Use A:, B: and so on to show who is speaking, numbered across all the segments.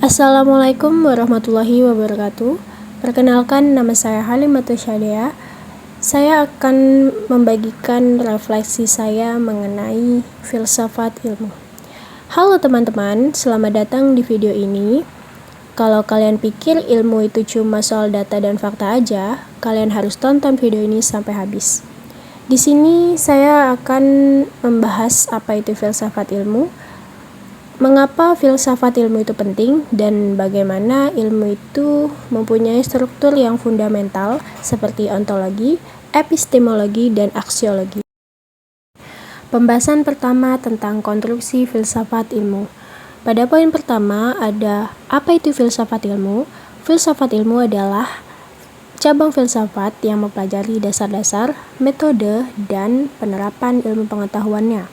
A: Assalamualaikum warahmatullahi wabarakatuh. Perkenalkan, nama saya Halimatus Syadea. Saya akan membagikan refleksi saya mengenai filsafat ilmu. Halo teman-teman, selamat datang di video ini. Kalau kalian pikir ilmu itu cuma soal data dan fakta aja, kalian harus tonton video ini sampai habis. Di sini saya akan membahas apa itu filsafat ilmu, mengapa filsafat ilmu itu penting, dan bagaimana ilmu itu mempunyai struktur yang fundamental seperti ontologi, epistemologi, dan aksiologi. Pembahasan pertama tentang konstruksi filsafat ilmu. Pada poin pertama ada apa itu filsafat ilmu? Filsafat ilmu adalah cabang filsafat yang mempelajari dasar-dasar, metode, dan penerapan ilmu pengetahuannya.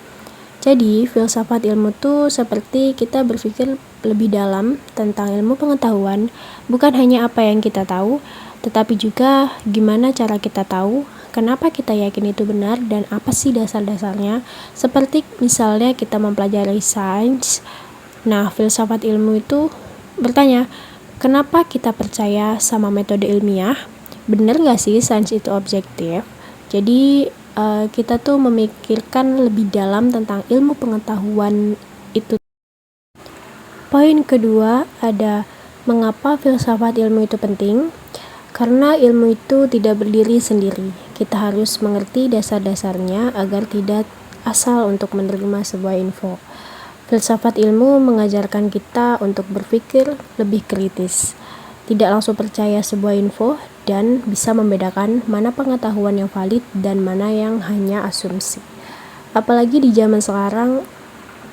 A: Jadi, filsafat ilmu itu seperti kita berpikir lebih dalam tentang ilmu pengetahuan, bukan hanya apa yang kita tahu, tetapi juga gimana cara kita tahu, kenapa kita yakin itu benar, dan apa sih dasar-dasarnya. Seperti misalnya kita mempelajari sains, nah filsafat ilmu itu bertanya, kenapa kita percaya sama metode ilmiah? Benar nggak sih sains itu objektif? Jadi, kita tuh memikirkan lebih dalam tentang ilmu pengetahuan itu. Poin kedua ada mengapa filsafat ilmu itu penting? Karena ilmu itu tidak berdiri sendiri. Kita harus mengerti dasar-dasarnya agar tidak asal untuk menerima sebuah info. Filsafat ilmu mengajarkan kita untuk berpikir lebih kritis, tidak langsung percaya sebuah info, dan bisa membedakan mana pengetahuan yang valid dan mana yang hanya asumsi. Apalagi di zaman sekarang,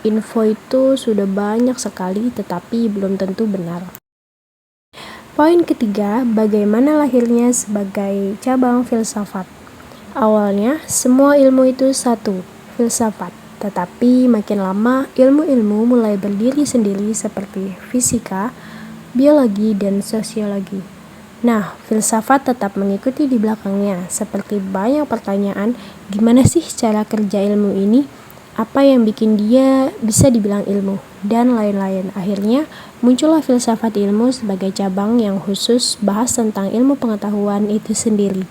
A: info itu sudah banyak sekali tetapi belum tentu benar. Poin ketiga, bagaimana lahirnya sebagai cabang filsafat. Awalnya, semua ilmu itu satu, filsafat. Tetapi makin lama, ilmu-ilmu mulai berdiri sendiri seperti fisika, biologi, dan sosiologi. Nah, filsafat tetap mengikuti di belakangnya, seperti banyak pertanyaan, gimana sih cara kerja ilmu ini? Apa yang bikin dia bisa dibilang ilmu? Dan lain-lain. Akhirnya, muncullah filsafat ilmu sebagai cabang yang khusus bahas tentang ilmu pengetahuan itu sendiri.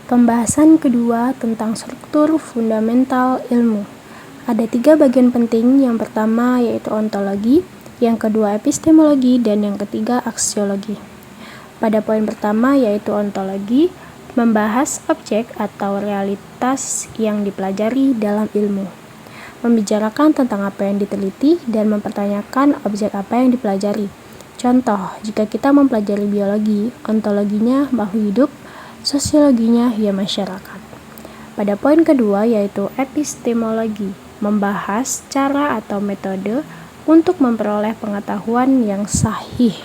A: Pembahasan kedua tentang struktur fundamental ilmu. Ada 3 bagian penting, yang pertama yaitu ontologi, yang kedua epistemologi, dan yang ketiga aksiologi. Pada poin pertama yaitu ontologi, membahas objek atau realitas yang dipelajari dalam ilmu. Membicarakan tentang apa yang diteliti dan mempertanyakan objek apa yang dipelajari. Contoh, jika kita mempelajari biologi, ontologinya makhluk hidup, sosiologinya ya masyarakat. Pada poin kedua yaitu epistemologi, membahas cara atau metode untuk memperoleh pengetahuan yang sahih.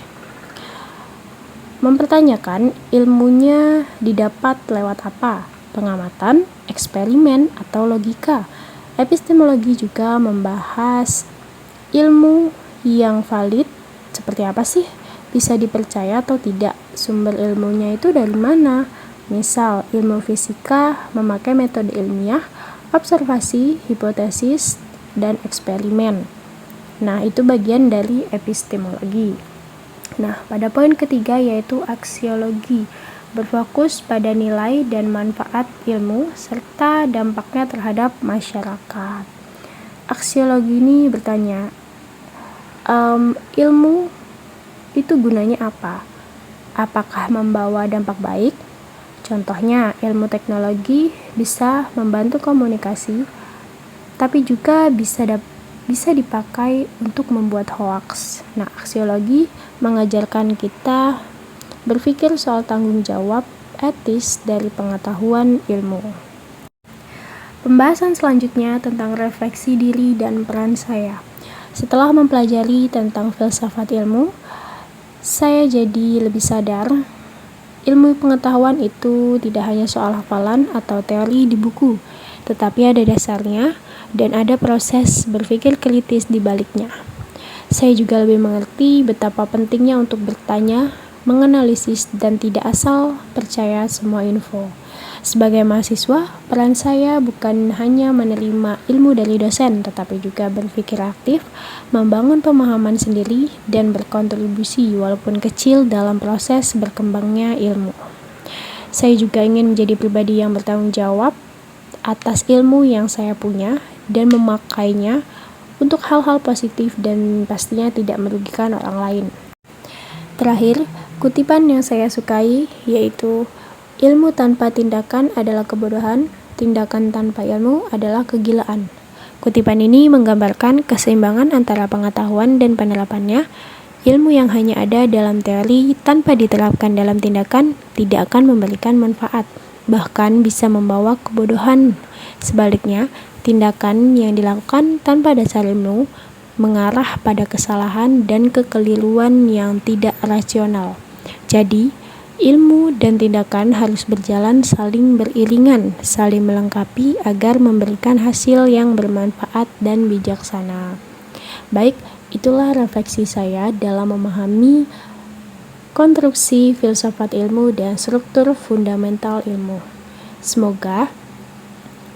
A: Mempertanyakan ilmunya didapat lewat apa? Pengamatan, eksperimen, atau logika. Epistemologi juga membahas ilmu yang valid seperti apa sih? Bisa dipercaya atau tidak? Sumber ilmunya itu dari mana? Misal, ilmu fisika memakai metode ilmiah, observasi, hipotesis, dan eksperimen. Nah, itu bagian dari epistemologi. Nah, pada poin ketiga yaitu aksiologi, berfokus pada nilai dan manfaat ilmu serta dampaknya terhadap masyarakat. Aksiologi ini bertanya, ilmu itu gunanya apa? Apakah membawa dampak baik? Contohnya, ilmu teknologi bisa membantu komunikasi, tapi juga bisa dipakai untuk membuat hoaks. Nah, aksiologi mengajarkan kita berpikir soal tanggung jawab etis dari pengetahuan ilmu. Pembahasan selanjutnya tentang refleksi diri dan peran saya. Setelah mempelajari tentang filsafat ilmu, saya jadi lebih sadar ilmu pengetahuan itu tidak hanya soal hafalan atau teori di buku, tetapi ada dasarnya dan ada proses berpikir kritis di baliknya. Saya juga lebih mengerti betapa pentingnya untuk bertanya, menganalisis, dan tidak asal percaya semua info. Sebagai mahasiswa, peran saya bukan hanya menerima ilmu dari dosen, tetapi juga berpikir aktif, membangun pemahaman sendiri, dan berkontribusi walaupun kecil dalam proses berkembangnya ilmu. Saya juga ingin menjadi pribadi yang bertanggung jawab atas ilmu yang saya punya dan memakainya untuk hal-hal positif dan pastinya tidak merugikan orang lain. Terakhir, kutipan yang saya sukai yaitu ilmu tanpa tindakan adalah kebodohan, tindakan tanpa ilmu adalah kegilaan. Kutipan ini menggambarkan keseimbangan antara pengetahuan dan penerapannya. Ilmu yang hanya ada dalam teori tanpa diterapkan dalam tindakan tidak akan memberikan manfaat, bahkan bisa membawa kebodohan. Sebaliknya, tindakan yang dilakukan tanpa dasar ilmu mengarah pada kesalahan dan kekeliruan yang tidak rasional. Jadi, ilmu dan tindakan harus berjalan saling beriringan, saling melengkapi agar memberikan hasil yang bermanfaat dan bijaksana. Baik, itulah refleksi saya dalam memahami konstruksi filsafat ilmu dan struktur fundamental ilmu. Semoga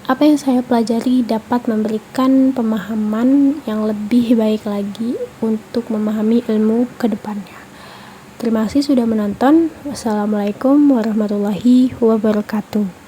A: apa yang saya pelajari dapat memberikan pemahaman yang lebih baik lagi untuk memahami ilmu ke depannya. Terima kasih sudah menonton. Wassalamualaikum warahmatullahi wabarakatuh.